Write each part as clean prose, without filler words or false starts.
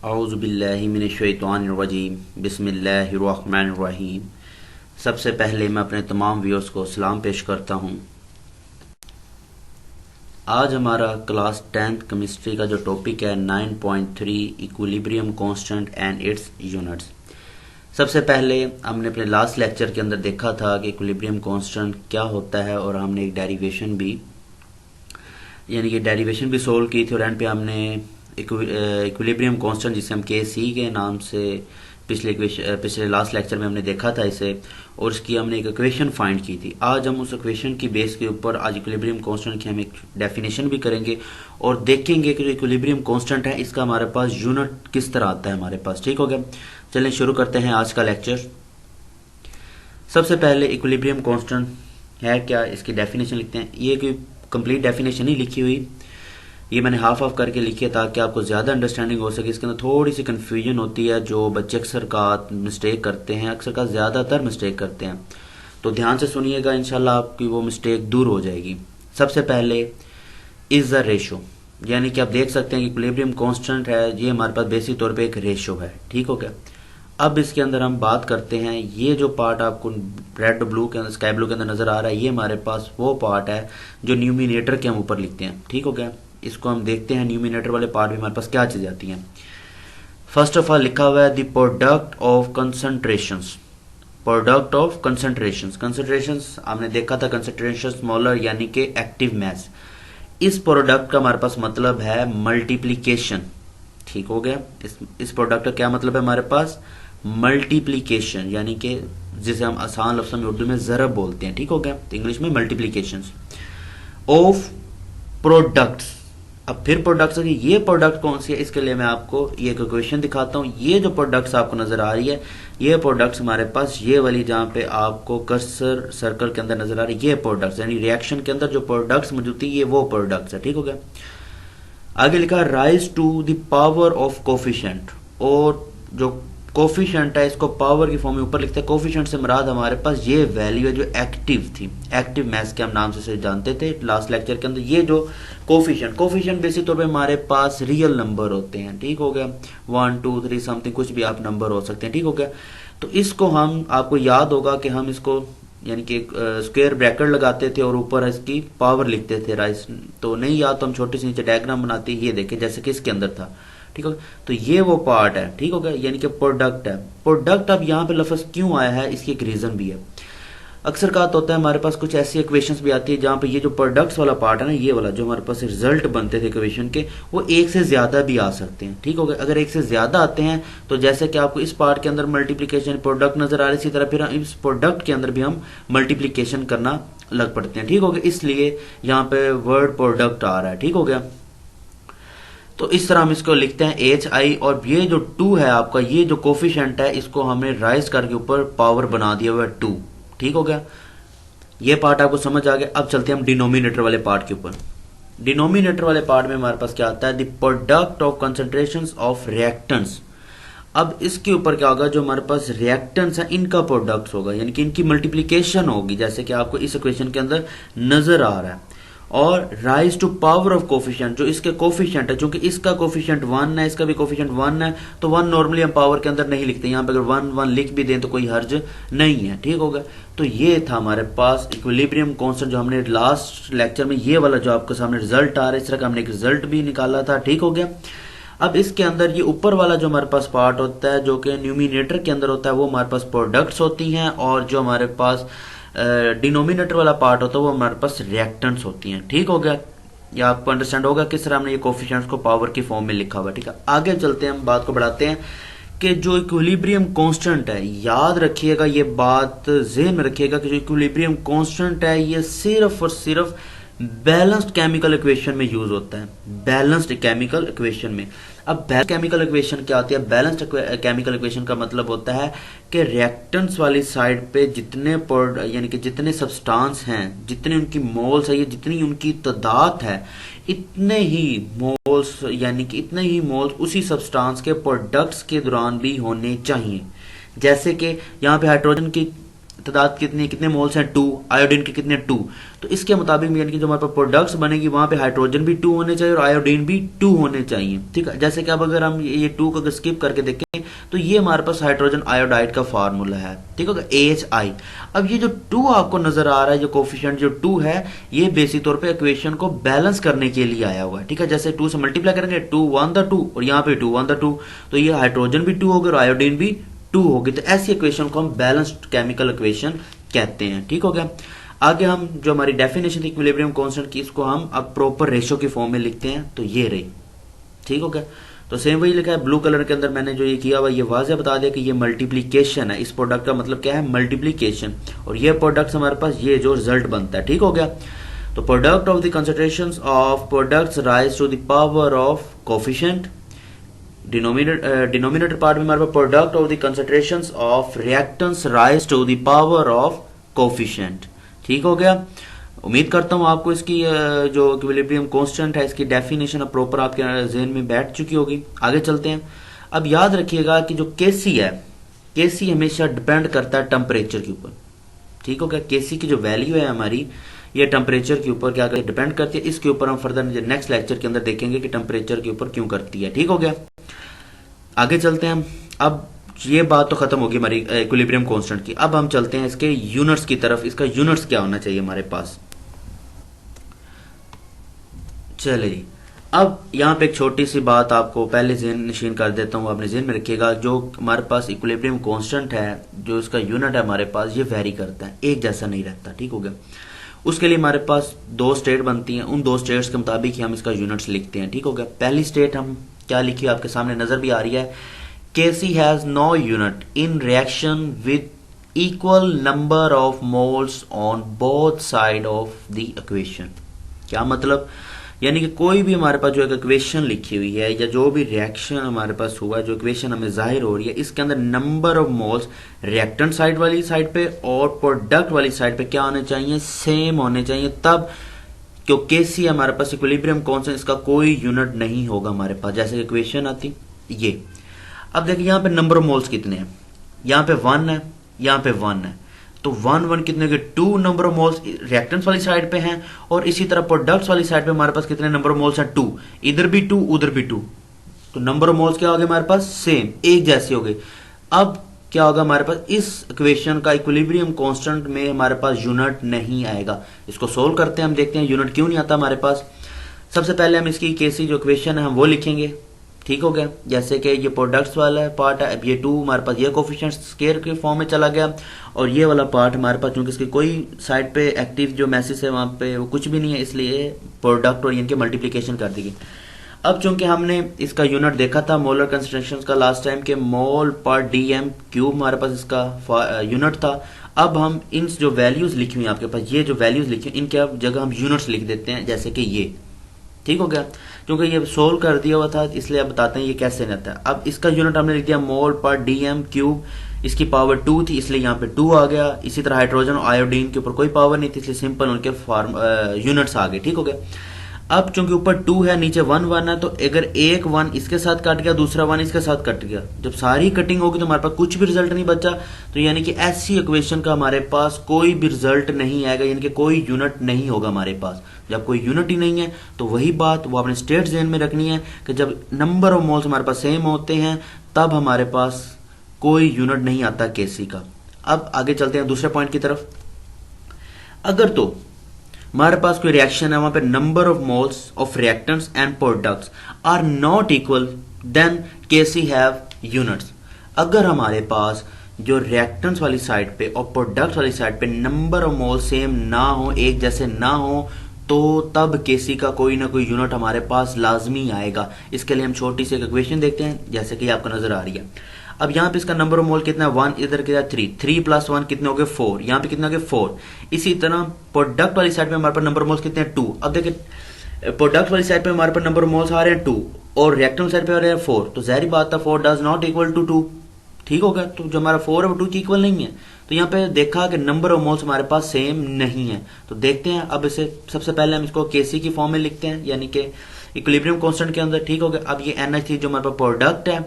औज़ु बिल्लाहि मिनश्शैतानिर्रजीम बिस्मिल्लाहिर्रहमानिर्रहीम। सबसे पहले मैं अपने तमाम व्यूअर्स को सलाम पेश करता हूँ। आज हमारा क्लास 10th केमिस्ट्री का जो टॉपिक है 9.3 equilibrium constant and it's units. सबसे पहले हमने अपने लास्ट लेक्चर के अंदर देखा था कि इक्विलिब्रियम कांस्टेंट क्या होता है और हमने एक डेरिवेशन भी सोल्व की थी और एंड पे हमने इक्विलिब्रियम कांस्टेंट जिसे हम के सी के नाम से पिछले लास्ट लेक्चर में हमने देखा था इसे, और इसकी हमने एक इक्वेशन फाइंड की थी। आज हम उस इक्वेशन की बेस के ऊपर आज इक्विलिब्रियम कांस्टेंट की हम एक डेफिनेशन भी करेंगे और देखेंगे कि जो इक्विलिब्रियम कांस्टेंट है इसका हमारे पास यूनिट किस तरह आता है हमारे पास। ठीक हो गया, चलें शुरू करते हैं आज का लेक्चर। सबसे पहले इक्विलिब्रियम कांस्टेंट है क्या, इसकी डेफिनेशन लिखते हैं। ये कोई कंप्लीट डेफिनेशन ही लिखी हुई, ये मैंने हाफ ऑफ करके लिखी है ताकि आपको ज़्यादा अंडरस्टैंडिंग हो सके। इसके अंदर थोड़ी सी कन्फ्यूजन होती है, जो बच्चे अक्सर का मिस्टेक करते हैं, अक्सर का ज़्यादातर मिस्टेक करते हैं, तो ध्यान से सुनिएगा, इंशाल्लाह आपकी वो मिस्टेक दूर हो जाएगी। सबसे पहले इज़ द रेशो, यानी कि आप देख सकते हैं कि इक्विलिब्रियम कांस्टेंट है, ये हमारे पास बेसिक तौर पे एक रेशो है। ठीक हो गया, अब इसके अंदर हम बात करते हैं, ये जो पार्ट आपको रेड ब्लू के अंदर, स्काई ब्लू के अंदर नजर आ रहा है, ये हमारे पास वो पार्ट है जो न्यूमिनेटर के हम ऊपर लिखते हैं। ठीक हो गया, इसको हम देखते हैं न्यूमिनेटर वाले पार्ट में हमारे पास क्या चीजें आती हैं। फर्स्ट ऑफ ऑल लिखा हुआ है the product of concentrations. Product of concentrations, concentrations हमने देखा था कंसंट्रेशन स्मॉलर यानी कि एक्टिव मास। इस प्रोडक्ट का हमारे पास मतलब है मल्टीप्लीकेशन। ठीक हो गया, इस प्रोडक्ट का क्या मतलब है हमारे पास, मल्टीप्लीकेशन, यानी कि जिसे हम आसान लफ्ज़ों में उर्दू में ज़रब बोलते हैं। ठीक हो गया, तो इंग्लिश में मल्टीप्लीकेशन ऑफ प्रोडक्ट्स। अब फिर प्रोडक्ट्स, ये प्रोडक्ट कौन सी है, इसके लिए मैं आपको ये एक इक्वेशन दिखाता हूँ। ये जो प्रोडक्ट्स आपको नजर आ रही है, ये प्रोडक्ट्स हमारे पास ये वाली जहां पे आपको कर्सर सर्कल के अंदर नजर आ रही है, ये प्रोडक्ट्स यानी रिएक्शन के अंदर जो प्रोडक्ट्स मौजूद थी ये वो प्रोडक्ट्स है। ठीक हो गया, आगे लिखा rise to the power of coefficient, और जो कोफिशिएंट है इसको पावर की फॉर्म में ऊपर लिखते हैं। कोफिशिएंट से मुराद हमारे पास ये वैल्यू है जो एक्टिव थी, एक्टिव मास के हम नाम से जानते थे लास्ट लेक्चर के अंदर। ये जो कोफिशिएंट बेसिक तौर पे हमारे पास रियल नंबर होते हैं। ठीक हो गया, 1 2 3 समथिंग कुछ भी आप नंबर हो सकते हैं। ठीक हो गया, तो इसको हम, आपको याद होगा कि हम इसको यानी कि स्क्वायर ब्रैकेट लगाते थे और ऊपर इसकी पावर लिखते थे राइस, तो नहीं याद तो हम छोटी सी नीचे डायग्राम बनाते, ये देखें जैसे कि इसके अंदर था। ठीक है, तो ये वो पार्ट है। ठीक हो गया, यानी कि प्रोडक्ट है। प्रोडक्ट अब यहाँ पे लफ्ज क्यों आया है, इसकी एक रीजन भी है। अक्सर का होता है हमारे पास कुछ ऐसी इक्वेशंस भी आती है जहाँ पे ये जो प्रोडक्ट्स वाला पार्ट है ना, ये वाला जो हमारे पास रिजल्ट बनते थे इक्वेशन के, वो एक से ज्यादा भी आ सकते हैं। ठीक हो गया, अगर एक से ज्यादा आते हैं तो जैसे कि आपको इस पार्ट के अंदर मल्टीप्लीकेशन प्रोडक्ट नजर आ रही है, इसी तरह फिर इस प्रोडक्ट के अंदर भी हम मल्टीप्लीकेशन करना लग पड़ते हैं। ठीक हो गया, इसलिए यहाँ पे वर्ड प्रोडक्ट आ रहा है। ठीक हो गया, तो इस तरह हम इसको लिखते हैं एच आई, और ये जो 2 है आपका, ये जो कोफिशिएंट है इसको हमने राइज करके ऊपर पावर बना दिया हुआ है 2। ठीक हो गया, ये पार्ट आपको समझ आ गया। अब चलते हैं हम डिनोमिनेटर वाले पार्ट के ऊपर। डिनोमिनेटर वाले पार्ट में हमारे पास क्या आता है, the product of concentrations of reactants. अब इसके ऊपर क्या होगा, जो हमारे पास रिएक्टेंट्स है इनका प्रोडक्ट होगा, यानी कि इनकी मल्टीप्लीकेशन होगी, जैसे कि आपको इस इक्वेशन के अंदर नजर आ रहा है। और rise to power of coefficient, जो इसके कोफिशिएंट है, चूंकि इसका कोफिशिएंट 1 है, इसका भी कोफिशिएंट 1 है, तो 1 नॉर्मली हम पावर के अंदर नहीं लिखते, यहाँ पे अगर 1 1 लिख भी दें तो कोई हर्ज नहीं है। ठीक होगा, तो ये था हमारे पास इक्विलिब्रियम कांस्टेंट जो हमने लास्ट लेक्चर में, ये वाला जो आपके सामने रिजल्ट आ रहा है, इस तरह का हमने एक रिजल्ट भी निकाला था। ठीक हो गया, अब इसके अंदर ये ऊपर वाला जो हमारे पास पार्ट होता है जो कि न्यूमिनेटर के अंदर होता है, वो हमारे पास प्रोडक्ट्स होती हैं, और जो हमारे पास डिनोमिनेटर वाला पार्ट होता है वो हमारे पास रिएक्टेंट्स होती हैं। ठीक हो गया, या आपको अंडरस्टैंड होगा किस तरह हमने ये कोफिशिएंट्स को पावर की फॉर्म में लिखा हुआ। ठीक है, आगे चलते हैं, हम बात को बढ़ाते हैं कि जो इक्विलिब्रियम कांस्टेंट है, याद रखिएगा ये बात ज़हन में रखिएगा कि जो इक्विलिब्रियम कांस्टेंट है ये सिर्फ और सिर्फ बैलेंस्ड केमिकल इक्वेशन में यूज होता है, बैलेंस्ड केमिकल इक्वेशन में। अब बैलेंस्ड केमिकल इक्वेशन क्या होती है, बैलेंस्ड केमिकल इक्वेशन का मतलब होता है कि रिएक्टेंट्स वाली साइड पे जितने यानी कि जितने सब्सटेंस हैं, जितने उनकी मोल्स है, जितनी उनकी तादाद है, इतने ही मोल्स, यानी कि इतने ही मोल्स उसी सब्सटेंस के प्रोडक्ट्स के दौरान भी होने चाहिए। जैसे कि यहाँ पे हाइड्रोजन की तादाद कितनी, कितने मोल्स हैं 2, आयोडीन के कितने 2। तो इसके मुताबिक यानी कि जो हमारे पास प्रोडक्ट्स बनेगी वहां पे हाइड्रोजन भी 2 होने चाहिए और आयोडीन भी 2 होने चाहिए। ठीक है, जैसे कि अब अगर हम ये 2 को अगर स्किप करके देखें तो ये हमारे पास हाइड्रोजन आयोडाइड का फार्मूला है। ठीक है, AHI। अब ये जो 2 आपको नजर आ रहा है, जो कोफिशिएंट जो 2 है, ये बेसिक तौर पे इक्वेशन को बैलेंस करने के लिए आया हुआ है। ठीक है, जैसे 2 से मल्टीप्लाई करेंगे 2 1 द 2 और यहाँ पे 2 1 द 2, तो ये हाइड्रोजन भी 2 होगा और आयोडीन भी 2 होगी। तो ऐसी इक्वेशन को हम बैलेंस्ड केमिकल इक्वेशन कहते हैं। ठीक हो गया। आगे हम जो हमारी डेफिनेशन थी इक्विलिब्रियम कांस्टेंट की, इसको हम अब प्रॉपर रेशियो की फॉर्म में लिखते हैं, तो ये रही। ठीक हो गया। तो सेम वही लिखा है ब्लू कलर के अंदर, मैंने जो ये किया हुआ ये वाज़ेह बता दिया कि ये मल्टीप्लीकेशन है। इस प्रोडक्ट का मतलब क्या है, मल्टीप्लीकेशन, और ये प्रोडक्ट हमारे पास ये जो रिजल्ट बनता है। ठीक हो गया। तो product of the concentrations of products raise to the power of coefficient, denominator part में हमारे पास product of the concentrations of reactants raise to the power of coefficient. ठीक हो गया। उम्मीद करता हूं आपको इसकी जो इक्विलिब्रियम कांस्टेंट है इसकी डेफिनेशन अब प्रॉपर आपके जहन में बैठ चुकी होगी। आगे चलते हैं। अब याद रखिएगा कि जो केसी है, केसी हमेशा डिपेंड करता है टेम्परेचर के ऊपर। ठीक हो गया। केसी की जो वैल्यू है हमारी, ये टेम्परेचर के ऊपर क्या डिपेंड करती है। इसके ऊपर हम फर्दर नेक्स्ट लेक्चर के अंदर देखेंगे कि टेम्परेचर के ऊपर क्यों करती है। ठीक हो गया। आगे चलते हैं हम। अब ये बात तो खत्म होगी हमारी इक्विलिब्रियम कांस्टेंट की। अब हम चलते हैं इसके यूनिट्स की तरफ। इसका यूनिट्स क्या होना चाहिए हमारे पास। चले जी। अब यहाँ पे एक छोटी सी बात आपको पहले ज़हन नशीन कर देता हूँ, अपने ज़हन में रखिएगा। जो हमारे पास इक्विलिब्रियम कांस्टेंट है, जो इसका यूनिट है हमारे पास, ये वेरी करता है, एक जैसा नहीं रहता। ठीक हो गया। उसके लिए हमारे पास 2 स्टेट बनती हैं, उन 2 स्टेट्स के मुताबिक ही हम इसका यूनिट्स लिखते हैं। ठीक हो गया। पहली स्टेट हम क्या लिखी आपके सामने नजर भी आ रही है, Kc has no unit in reaction with equal number of moles on both side of the equation। क्या मतलब, यानी कि कोई भी हमारे पास जो एक इक्वेशन लिखी हुई है या जो भी रिएक्शन हमारे पास हुआ है, जो इक्वेशन हमें जाहिर हो रही है, इसके अंदर number of moles reactant side वाली साइड पे और प्रोडक्ट वाली साइड पे क्या होने चाहिए, सेम होने चाहिए। तब क्योंकि Kc हमारे पास इक्विलिब्रियम कांस्टेंट, इसका कोई यूनिट नहीं होगा हमारे पास। जैसे इक्वेशन आती ये, अब देखिए यहाँ पे नंबर ऑफ मोल्स कितने हैं, यहाँ पे 1 है, यहाँ पे 1 है, तो 1 1 कितने के 2 नंबर ऑफ मोल्स रिएक्टेंट्स वाली साइड पे हैं, और इसी तरह प्रोडक्ट्स वाली साइड पे हमारे पास कितने नंबर ऑफ मोल्स हैं 2, इधर भी 2 उधर भी 2, तो नंबर ऑफ मोल्स क्या हो गए हमारे पास, सेम, एक जैसे हो गए। अब क्या होगा हमारे पास, इस इक्वेशन का इक्विलिब्रियम कांस्टेंट में हमारे पास यूनिट नहीं आएगा। इसको सोल्व करते हैं, हम देखते हैं यूनिट क्यों नहीं आता हमारे पास। सबसे पहले हम इसकी केसी जो इक्वेशन है हम वो लिखेंगे। ठीक हो गया। जैसे कि ये प्रोडक्ट्स वाला पार्ट है, अब ये 2 हमारे पास ये कोफिशिएंट स्केयर के फॉर्म में चला गया, और ये वाला पार्ट हमारे पास चूंकि इसकी कोई साइड पे एक्टिव जो मैसेज है वहां पे वो कुछ भी नहीं है, इसलिए प्रोडक्ट और इनके मल्टीप्लिकेशन कर दी गई। अब चूंकि हमने इसका यूनिट देखा था मोलर कंसंट्रेशन का लास्ट टाइम के मोल पर डीएम क्यूब हमारे पास इसका यूनिट था। अब हम इन जो वैल्यूज लिखी हुई आपके पास, ये जो वैल्यूज लिखी हुई इनके अब जगह हम यूनिट्स लिख देते हैं, जैसे कि ये। ठीक हो गया। क्योंकि ये सोल्व कर दिया हुआ था इसलिए अब बताते हैं ये कैसे रहता है। अब इसका यूनिट हमने लिख दिया मोल पर डीएम क्यूब, इसकी पावर 2 थी इसलिए यहाँ पे 2 आ गया। इसी तरह हाइड्रोजन और आयोडीन के ऊपर कोई पावर नहीं थी इसलिए सिंपल उनके फॉर्म यूनिट्स आ गए। ठीक हो गया। अब चूंकि ऊपर 2 है नीचे 1 1 है, तो अगर एक 1 इसके साथ कट गया दूसरा 1 इसके साथ कट गया, जब सारी कटिंग होगी तो हमारे पास कुछ भी रिजल्ट नहीं बचा। तो यानी कि ऐसी इक्वेशन का हमारे पास कोई भी रिजल्ट नहीं आएगा, यानी कि कोई यूनिट नहीं होगा हमारे पास। जब कोई यूनिट ही नहीं है तो वही बात वो अपने स्टेट ज़हन में रखनी है कि जब नंबर ऑफ मोल्स हमारे पास सेम होते हैं तब हमारे पास कोई यूनिट नहीं आता केसी का। अब आगे चलते हैं दूसरे पॉइंट की तरफ। अगर तो हमारे पास कोई रिएक्शन है वहां पे number of moles of reactants and products are not equal, then KC have units. अगर हमारे पास जो रिएक्टेंट्स वाली साइड पे और प्रोडक्ट्स वाली साइड पे नंबर ऑफ मोल सेम ना हो, एक जैसे ना हो, तो तब केसी का कोई ना कोई यूनिट हमारे पास लाजमी आएगा। इसके लिए हम छोटी सी एक इक्वेशन देखते हैं जैसे कि आपको नजर आ रही है। अब यहाँ पे इसका नंबर ऑफ मोल कितना है 1, इधर कितना 3, 3 + 1 कितने हो गए 4, यहाँ पे कितने हो गए 4। इसी तरह प्रोडक्ट वाली साइड पे हमारे पास नंबर ऑफ मोल्स कितने हैं 2। अब देखिए प्रोडक्ट वाली साइड पे हमारे पास नंबर ऑफ मोल्स आ रहे हैं 2 और रिएक्टेंट साइड पे आ रहे हैं 4, तो जाहिर बात है 4 डज नॉट इक्वल टू 2। ठीक होगा। तो जो हमारा 4 है वो 2 की इक्वल नहीं है, तो यहाँ पे देखा कि नंबर ऑफ मोल्स हमारे पास सेम नहीं है। तो देखते हैं अब इसे, सबसे पहले हम इसको केसी की फॉर्म में लिखते हैं, यानी कि इक्विलिब्रियम कांस्टेंट के अंदर। ठीक हो गया। अब ये NH3 जो हमारे पास प्रोडक्ट है,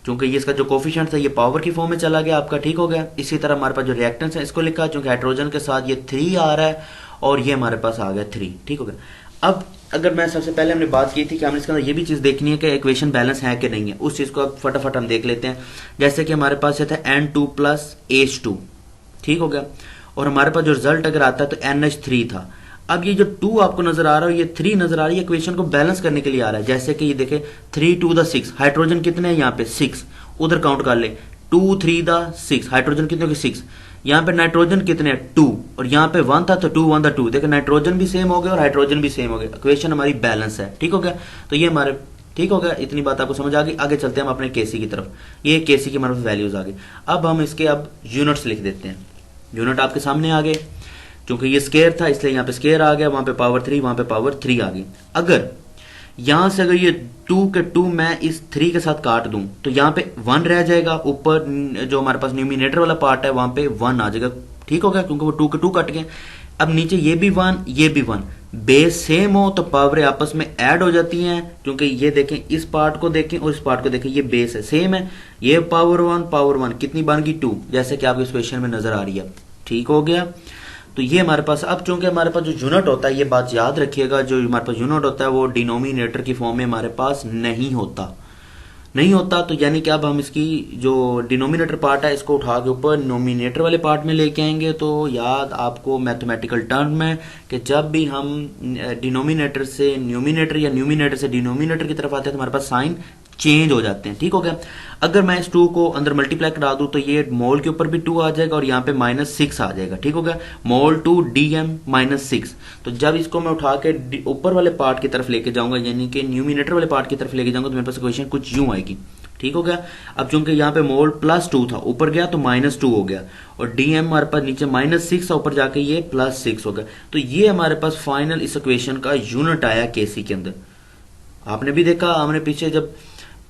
चूंकि ये इसका जो कोफिशिएंट था ये पावर की फॉर्म में चला गया आपका, ठीक हो गया। इसी तरह हमारे पास जो रिएक्टेंस है इसको लिखा, चूंकि हाइड्रोजन के साथ ये 3 आ रहा है और ये हमारे पास आ गया 3, ठीक हो गया। अब अगर मैं सबसे पहले हमने बात की थी कि हमने इसके अंदर ये भी चीज़ देखनी है कि इक्वेशन बैलेंस है कि नहीं है, उस चीज़ को अब फटाफट हम देख लेते हैं। जैसे कि हमारे पास ये था N2 प्लस H2, ठीक हो गया, और हमारे पास जो रिजल्ट अगर आता है तो NH3 था। अब ये जो 2 आपको नजर आ रहा है, ये 3 नजर आ रही है, इक्वेशन को बैलेंस करने के लिए आ रहा है। जैसे कि ये देखे 3 2 द 6, हाइड्रोजन कितने हैं यहाँ पे 6, उधर काउंट कर ले 2 3 द 6, हाइड्रोजन कितने के 6, यहाँ पे नाइट्रोजन कितने 2, और यहाँ पे 1 था तो 2 1 द 2, देखो नाइट्रोजन भी सेम हो गया और हाइड्रोजन भी सेम हो गया, इक्वेशन हमारी बैलेंस है, ठीक हो गया। तो ये हमारे ठीक हो गया, इतनी बात आपको समझ आ गई। आगे चलते हैं हम अपने केसी की तरफ। ये केसी की हमारे पास वैल्यूज आ गई। अब हम इसके अब यूनिट्स लिख देते हैं। यूनिट आपके सामने आ गए, क्योंकि ये स्केयर था इसलिए यहाँ पे स्केयर आ गया, वहां पे पावर 3, वहां पे पावर 3 आ गई। अगर यहां से अगर ये 2 के 2 मैं इस 3 के साथ काट दूं तो यहाँ पे 1 रह जाएगा, ऊपर जो हमारे पास न्यूमिनेटर वाला पार्ट है वहां पे 1 आ जाएगा, ठीक हो गया, क्योंकि वो 2 के 2 कट गए। अब नीचे ये भी 1 ये भी 1, बेस सेम हो तो पावरें आपस में ऐड हो जाती हैं, क्योंकि ये देखें इस पार्ट को देखें और इस पार्ट को देखें, ये बेस है सेम है, ये पावर 1 कितनी बन गई 2, जैसे कि आपको इस क्वेश्चन में नजर आ रही है, ठीक हो गया। तो ये हमारे पास अब चूंकि हमारे पास जो यूनिट होता है, ये बात याद रखिएगा, जो हमारे पास यूनिट होता है वो डिनोमिनेटर की फॉर्म में हमारे पास नहीं होता। तो यानी कि अब हम इसकी जो डिनोमिनेटर पार्ट है इसको उठा के ऊपर नोमिनेटर वाले पार्ट में लेके आएंगे। तो याद आपको मैथमेटिकल टर्म में कि जब भी हम डिनोमिनेटर से न्यूमिनेटर या न्यूमिनेटर से डिनोमिनेटर की तरफ आते हैं तो हमारे पास साइन चेंज हो जाते हैं, ठीक हो गया। अगर मैं इस 2 को अंदर मल्टीप्लाई करा दूं तो ये मोल के ऊपर भी 2 आ जाएगा और यहाँ पे -6 आ जाएगा, ठीक हो गया, मोल 2 DM -6। तो जब इसको मैं उठा के ऊपर वाले पार्ट की तरफ लेके जाऊंगा, यानी कि न्यूमिनेटर वाले पार्ट की तरफ लेके जाऊंगा, तो मेरे पास इक्वेशन कुछ यूं आएगी, ठीक हो गया। अब चूंकि यहाँ पे मोल +2 था, ऊपर गया तो -2 हो गया, और DM हमारे पास नीचे -6 था, ऊपर जाके ये +6 हो गया। तो ये हमारे पास फाइनल इस इक्वेशन का यूनिट आया केसी के अंदर। आपने भी देखा, हमने पीछे जब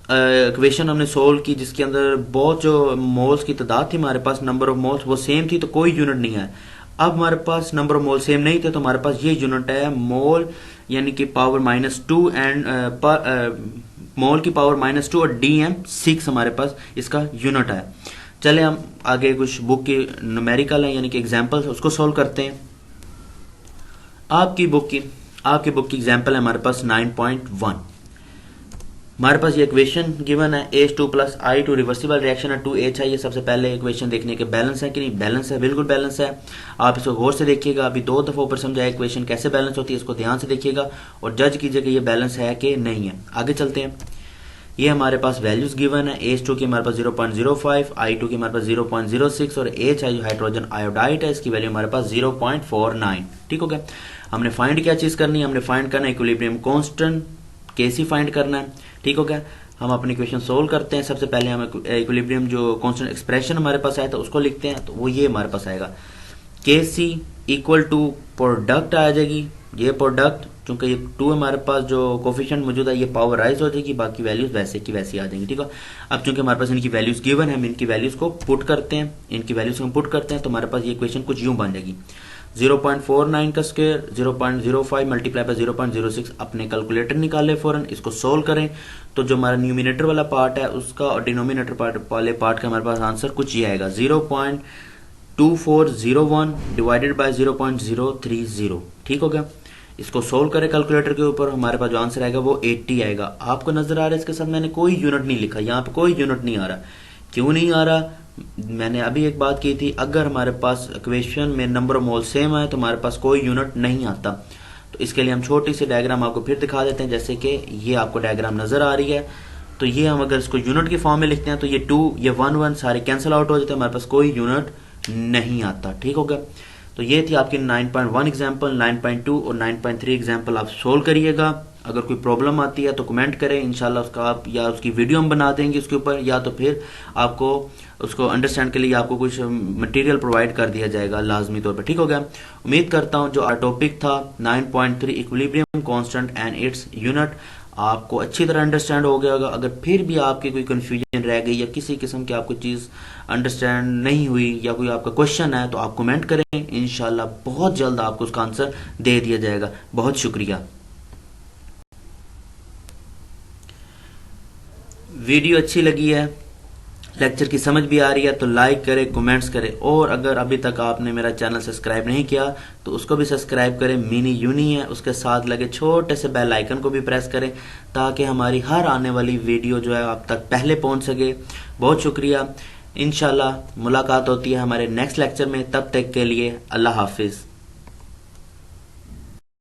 इक्वेशन हमने सोल्व की जिसके अंदर बहुत जो मोल्स की तादाद थी हमारे पास, नंबर ऑफ मोल्स वो सेम थी, तो कोई यूनिट नहीं आया। अब हमारे पास नंबर ऑफ मोल सेम नहीं थे, तो हमारे पास ये यूनिट है मोल, यानी कि पावर -2 एंड मोल की पावर -2 और DM 6 हमारे पास इसका यूनिट है। चले हम आगे कुछ बुक की न्यूमेरिकल है यानी कि एग्जाम्पल उसको सोल्व करते हैं। आपकी बुक की एग्जाम्पल है हमारे पास 9.1। हमारे पास ये इक्वेशन गिवन है H2 plus I2 reversible reaction है 2H है। ये सबसे पहले इक्वेशन देखने के बैलेंस है कि नहीं, बैलेंस है, बिल्कुल बैलेंस है। आप इसको गौर से देखिएगा, अभी 2 दफा ऊपर समझाया इक्वेशन कैसे बैलेंस होती है, इसको ध्यान से देखिएगा और जज कीजिए कि ये बैलेंस है कि नहीं है। आगे चलते हैं। ये हमारे पास वैल्यूज गिवन है, H2 की हमारे पास 0.05, I2 की हमारे पास 0.06 और H है जो हाइड्रोजन आयोडाइड है, इसकी वैल्यू हमारे पास 0.49, ठीक हो गया। हमने फाइंड क्या चीज करनी है, हमने फाइंड करना है इक्विलिब्रियम कांस्टेंट, केसी फाइंड करना है, ठीक हो गया। हम अपनी इक्वेशन सोल्व करते हैं। सबसे पहले हम इक्विलिब्रियम जो कांस्टेंट एक्सप्रेशन हमारे पास आया था उसको लिखते हैं, तो वो ये हमारे पास आएगा केसी इक्वल टू प्रोडक्ट आ जाएगी, ये प्रोडक्ट चूंकि ये 2 हमारे पास जो कोफिशिएंट मौजूद है ये पावर राइज हो जाएगी, बाकी वैल्यूज वैसे की वैसी आ जाएंगी, ठीक है। अब चूंकि हमारे पास इनकी वैल्यूज गिवन है, हम इनकी वैल्यूज को पुट करते हैं, तो हमारे पास ये इक्वेशन कुछ यूं बन जाएगी 0.49 का स्क्वायर 0.05 मल्टीप्लाई बाय 0.06। अपने कैलकुलेटर निकाले फौरन, इसको सोल्व करें तो जो हमारा न्यूमिनेटर वाला पार्ट है उसका और डिनोमिनेटर पार्ट वाले पार्ट का हमारे पास आंसर कुछ ये आएगा 0.2401 डिवाइडेड बाय 0.030, ठीक हो गया। इसको सोल्व करें कैलकुलेटर के ऊपर, हमारे पास जो आंसर आएगा वो 80 आएगा। आपको नजर आ रहा है इसके साथ मैंने कोई यूनिट नहीं लिखा, यहाँ पे कोई यूनिट नहीं आ रहा। क्यों नहीं आ रहा, मैंने अभी एक बात की थी, अगर हमारे पास इक्वेशन में नंबर ऑफ मोल सेम है तो हमारे पास कोई यूनिट नहीं आता। तो इसके लिए हम छोटी सी डायग्राम आपको फिर दिखा देते हैं, जैसे कि ये आपको डायग्राम नजर आ रही है। तो ये हम अगर इसको यूनिट की फॉर्म में लिखते हैं तो ये 2 ये 1 सारे कैंसिल आउट हो जाते हैं, हमारे पास कोई यूनिट नहीं आता, ठीक होगा। तो ये थी आपकी 9.1 एग्जाम्पल, 9.2 और 9.3 एग्जाम्पल आप सोल्व करिएगा। अगर कोई प्रॉब्लम आती है तो कमेंट करें, इंशाल्लाह उसका आप या उसकी वीडियो हम बना देंगे उसके ऊपर, या तो फिर आपको उसको अंडरस्टैंड के लिए आपको कुछ मटेरियल प्रोवाइड कर दिया जाएगा लाजमी तौर पर, ठीक हो गया। उम्मीद करता हूं जो टॉपिक था 9.3 equilibrium constant and its unit आपको अच्छी तरह अंडरस्टैंड हो गया होगा। अगर फिर भी आपकी कोई कंफ्यूजन रह गई या किसी किस्म की आपको चीज अंडरस्टैंड नहीं हुई या कोई आपका क्वेश्चन है तो आप कमेंट करें, इंशाल्लाह बहुत जल्द आपको उसका आंसर दे दिया जाएगा। बहुत शुक्रिया। वीडियो अच्छी लगी है लेक्चर की समझ भी आ रही है तो लाइक करें, कमेंट्स करें, और अगर अभी तक आपने मेरा चैनल सब्सक्राइब नहीं किया तो उसको भी सब्सक्राइब करें। मिनी यूनी है, उसके साथ लगे छोटे से बेल आइकन को भी प्रेस करें ताकि हमारी हर आने वाली वीडियो जो है आप तक पहले पहुंच सके। बहुत शुक्रिया। इंशाल्लाह मुलाकात होती है हमारे नेक्स्ट लेक्चर में, तब तक के लिए अल्लाह हाफिज़।